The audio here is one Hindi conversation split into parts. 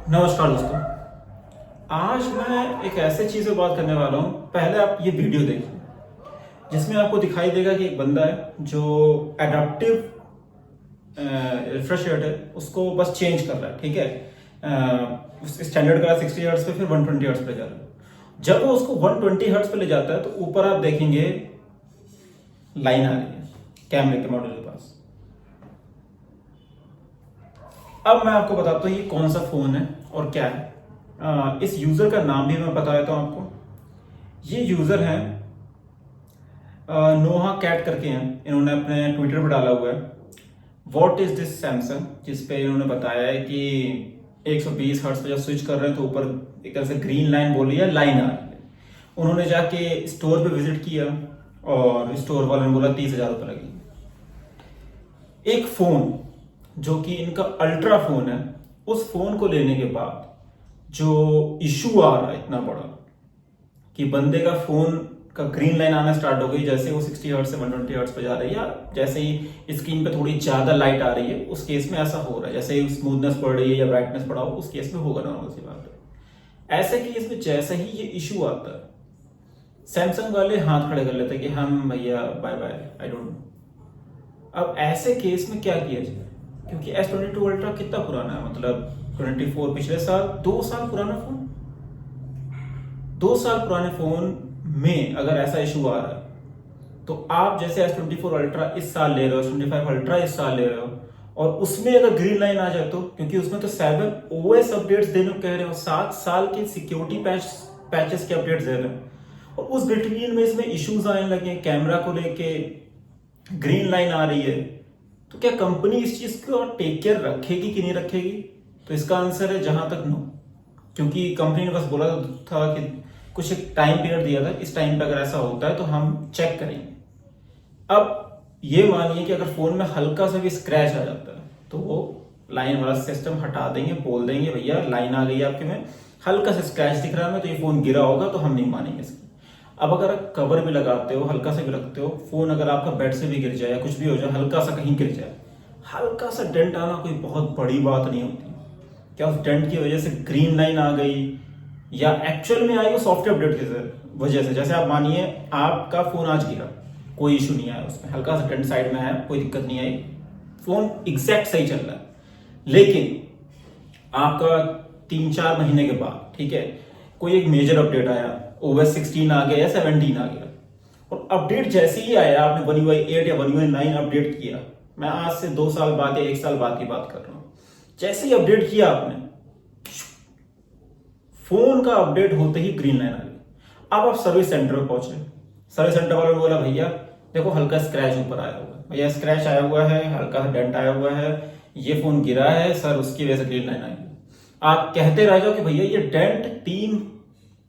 नमस्कार दोस्तों। आज मैं एक ऐसे चीज़ पे बात करने वाला हूँ। पहले आप ये वीडियो देखिए जिसमें आपको दिखाई देगा कि एक बंदा है जो एडाप्टिव रिफ्रेश रेट है उसको बस चेंज कर रहा है। ठीक है, उसके स्टैंडर्ड का 60 हर्ट्ज पे फिर 120 हर्ट्ज पे जा रहा है। जब वो उसको 120 हर्ट्ज पे ले जाता है तो ऊपर आप देखेंगे लाइन आ रही है कैमरे के मॉड्यूल के पास। अब मैं आपको बताता हूँ ये कौन सा फोन है और क्या है। इस यूजर का नाम भी मैं बता देता हूँ आपको। ये यूजर है नोहा कैट करके हैं, इन्होंने अपने ट्विटर पर डाला हुआ है व्हाट इज दिस सैमसंग, जिसपे इन्होंने बताया है कि 120 हर्ट्ज पे जब स्विच कर रहे हैं तो ऊपर एक तरह से ग्रीन लाइन बोली है, लाइन आ रही है। उन्होंने जाके स्टोर पे विजिट किया और स्टोर वाले ने बोला 30,000 रुपये लगेगी। एक फोन जो कि इनका अल्ट्रा फोन है, उस फोन को लेने के बाद जो इशू आ रहा है इतना बड़ा कि बंदे का फोन का ग्रीन लाइन आना स्टार्ट हो गई जैसे वो 60 हर्ट्ज से 120 हर्ट्ज पे जा रही है, या जैसे ही स्क्रीन पे थोड़ी ज्यादा लाइट आ रही है उस केस में ऐसा हो रहा है, जैसे ही स्मूथनेस बढ़ रही है या ब्राइटनेस बढ़ा हो उस केस में होगा, नॉर्मल सी बात है। ऐसे केस में जैसे ही ये इशू आता है सैमसंग वाले हाथ खड़े कर लेते हैं कि हम भैया bye bye, I don't know. अब ऐसे केस में क्या किया जाए, क्योंकि S22 अल्ट्रा कितना पुराना है, मतलब 24 पिछले साल, 2 साल पुराना फोन। 2 साल पुराने फोन में अगर ऐसा इशू आ रहा है तो आप जैसे S24 अल्ट्रा इस साल ले रहे हो, S25 अल्ट्रा इस साल ले रहे हो और उसमें अगर ग्रीन लाइन आ जाए तो, क्योंकि उसमें तो 7 OS अपडेट्स देने को कह रहे हो, 7 साल के सिक्योरिटी पैचेस के अपडेट्स दे रहे हैं और उस बिटवीन में इसमें इश्यूज आने लगे, कैमरा को लेके ग्रीन लाइन आ रही है, तो क्या कंपनी इस चीज को टेक केयर रखेगी कि नहीं रखेगी? तो इसका आंसर है जहां तक नो, क्योंकि कंपनी ने बस बोला था कि कुछ एक टाइम पीरियड दिया था, इस टाइम पे अगर ऐसा होता है तो हम चेक करेंगे। अब ये मानिए कि अगर फोन में हल्का सा भी स्क्रैच आ जाता है तो वो लाइन वाला सिस्टम हटा देंगे, बोल देंगे भैया लाइन आ गई है आपके में, हल्का सा स्क्रैच दिख रहा है तो ये फोन गिरा होगा, तो हम नहीं मानेंगे इसकी। अब अगर आप कवर भी लगाते हो, हल्का सा भी रखते हो, फोन अगर आपका बेड से भी गिर जाए या कुछ भी हो जाए, हल्का सा कहीं गिर जाए, हल्का सा डेंट आना कोई बहुत बड़ी बात नहीं होती। क्या उस डेंट की वजह से ग्रीन लाइन आ गई या एक्चुअल में आई वो सॉफ्टवेयर अपडेट की वजह से? जैसे आप मानिए आपका फोन आज गिरा, कोई इशू नहीं आया उसमें, हल्का सा डेंट साइड में आया, कोई दिक्कत नहीं आई, फोन एग्जैक्ट सही चल रहा है, लेकिन आपका 3-4 महीने के बाद, ठीक है, कोई एक मेजर अपडेट आया, OS 16 आ गया या 17 आ गया, और अपडेट जैसे ही आया, आपने One UI 8 या One UI 9 अपडेट किया, मैं आज से 2 साल बाद या 1 साल बाद की बात कर रहा हूं, जैसे ही अपडेट किया आपने, फोन का अपडेट होते ही ग्रीन लाइन आ गई। अब आप सर्विस सेंटर पे पहुंचे, सर्विस सेंटर वाले ने बोला भैया देखो हल्का स्क्रैच ऊपर आया हुआ है, भैया स्क्रैच आया हुआ है, हल्का सा डेंट आया हुआ है, ये फोन गिरा है सर, उसकी वजह से ग्रीन लाइन आई। आप कहते रह जाओ कि भैया ये डेंट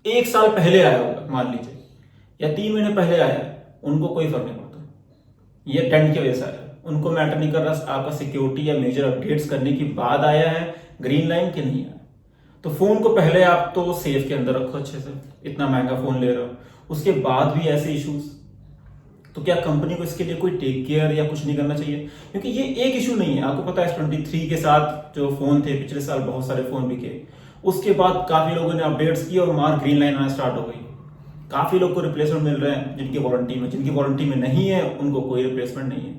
1 साल पहले आया होगा मान लीजिए, या 3 महीने पहले आया है, उनको कोई फर्क नहीं पड़ता, ये डेंट की वजह से आया, उनको मैटर नहीं कर रहा आपका सिक्योरिटी या मेजर अपडेट्स करने के बाद आया है ग्रीन लाइन के नहीं आया। तो फोन को पहले आप तो सेफ के अंदर रखो अच्छे से, इतना महंगा फोन ले रहे हो, उसके बाद भी ऐसे इश्यूज, तो क्या कंपनी को इसके लिए कोई टेक केयर या कुछ नहीं करना चाहिए? क्योंकि ये एक इशू नहीं है, आपको पता है S23 के साथ जो फोन थे पिछले साल बहुत सारे फोन बिके, उसके बाद काफी लोगों ने अपडेट्स किए और मार ग्रीन लाइन आना स्टार्ट हो गई। काफी लोग को रिप्लेसमेंट मिल रहे हैं जिनकी वारंटी में नहीं है उनको कोई रिप्लेसमेंट नहीं है।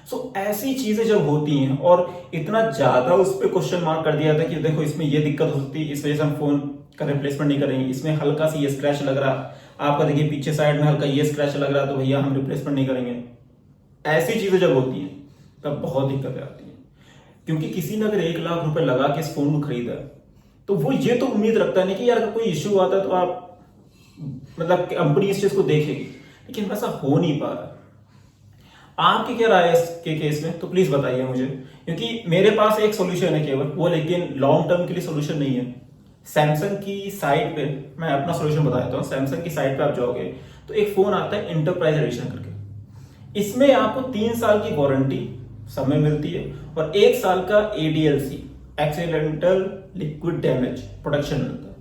सो ऐसी चीजें जब होती हैं और इतना ज्यादा उस पर क्वेश्चन मार्क कर दिया था कि देखो इसमें ये दिक्कत हो सकती है, इस वजह से हम फोन का रिप्लेसमेंट नहीं करेंगे, इसमें हल्का सी ये स्क्रैच लग रहा, आपका देखिए पीछे साइड में हल्का ये स्क्रैच लग रहा, तो भैया हम रिप्लेसमेंट नहीं करेंगे। ऐसी चीजें जब होती हैं तब बहुत दिक्कतें आती हैं, क्योंकि किसी ने अगर 1 लाख रुपए लगा के इस फोन को खरीदा है तो वो ये तो उम्मीद रखता है नहीं कि यार अगर कोई इश्यू आता है तो आप मतलब कंपनी इस चीज को देखेगी, लेकिन वैसा हो नहीं पा रहा। आपकी क्या राय है इसके केस में, तो प्लीज बताइए मुझे, क्योंकि मेरे पास एक सोल्यूशन है केवल वो, लेकिन लॉन्ग टर्म के लिए सोल्यूशन नहीं है। सैमसंग की साइट पे मैं अपना सोल्यूशन बता देता हूँ। सैमसंग की साइट पे आप जाओगे तो एक फोन आता है इंटरप्राइज एडिशन करके, इसमें आपको 3 साल की वारंटी सब में मिलती है और 1 साल का ADLC accidental liquid damage protection मिलता है।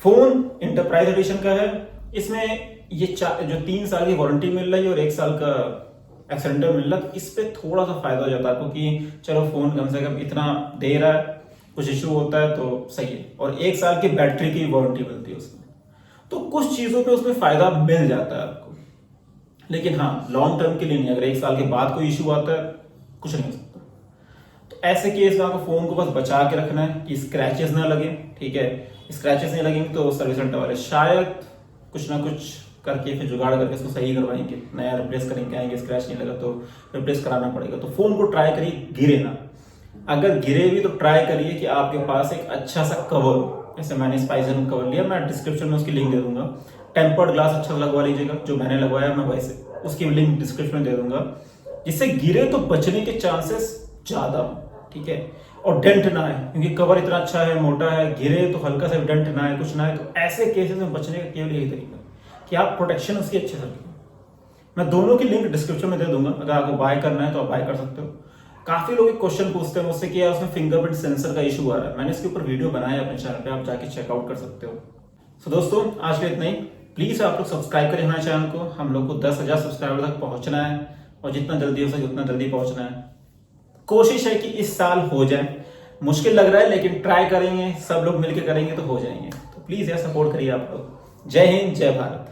फोन इंटरप्राइज एडिशन का है, इसमें ये जो 3 साल की वारंटी मिल रही है और 1 साल का एक्सीडेंटल मिल रहा है, तो इस पे थोड़ा सा फायदा हो जाता है आपको कि चलो फोन कम से कम इतना दे रहा है, कुछ इशू होता है तो सही है, और 1 साल की बैटरी की वारंटी मिलती है उसमें। तो कुछ चीजों पे उसमें फायदा मिल जाता है आपको, लेकिन हाँ लॉन्ग टर्म के लिए नहीं। अगर 1 साल के बाद कोई इशू आता है, कुछ नहीं हो सकता। तो ऐसे केस में आपको फोन को बस बचा के रखना है कि स्क्रैचेस ना लगे, ठीक है। स्क्रैचेस नहीं लगेंगे तो सर्विस सेंटर वाले शायद कुछ ना कुछ करके फिर जुगाड़ करके इसको सही करवाएंगे, नया रिप्लेस करेंगे, आएंगे स्क्रैच नहीं लगा तो रिप्लेस कराना पड़ेगा। तो फोन को ट्राई करिए गिरे ना, अगर गिरे भी तो ट्राई करिए कि आपके पास एक अच्छा सा कवर हो। जैसे मैंने स्पाइसन कवर लिया, मैं डिस्क्रिप्शन में उसकी लिंक दे दूंगा। टेम्पर्ड ग्लास अच्छा लगवा लीजिएगा, जो मैंने लगवाया मैं वैसे उसकी लिंक डिस्क्रिप्शन में दे दूंगा, जिससे गिरे तो बचने के चांसेस ज्यादा हो, ठीक है। और डेंट ना आए, क्योंकि कवर इतना अच्छा है, मोटा है, गिरे तो हल्का सा डेंट ना आए, कुछ ना आए। तो ऐसे केसेस में बचने का केवल यही तरीका है कि आप प्रोटेक्शन उसकी अच्छे से रखें। मैं दोनों की लिंक डिस्क्रिप्शन में दे दूंगा, अगर आपको बाय करना है तो आप बाय कर सकते हो। काफी लोग क्वेश्चन पूछते हैं मुझसे कि यार उसमें फिंगरप्रिंट सेंसर का इशू आ रहा है, मैंने इसके ऊपर वीडियो बनाया है अपने चैनल पे, आप जाके चेकआउट कर सकते हो। तो दोस्तों आज के इतना ही। प्लीज आप लोग सब्सक्राइब करें हमारे चैनल को, हम लोग को 10,000 सब्सक्राइबर तक पहुंचना है, और जितना जल्दी हो सके उतना जल्दी पहुंचना है। कोशिश है कि इस साल हो जाए, मुश्किल लग रहा है लेकिन ट्राई करेंगे, सब लोग मिलकर करेंगे तो हो जाएंगे। तो प्लीज यार सपोर्ट करिए आप लोग। जय हिंद, जय भारत।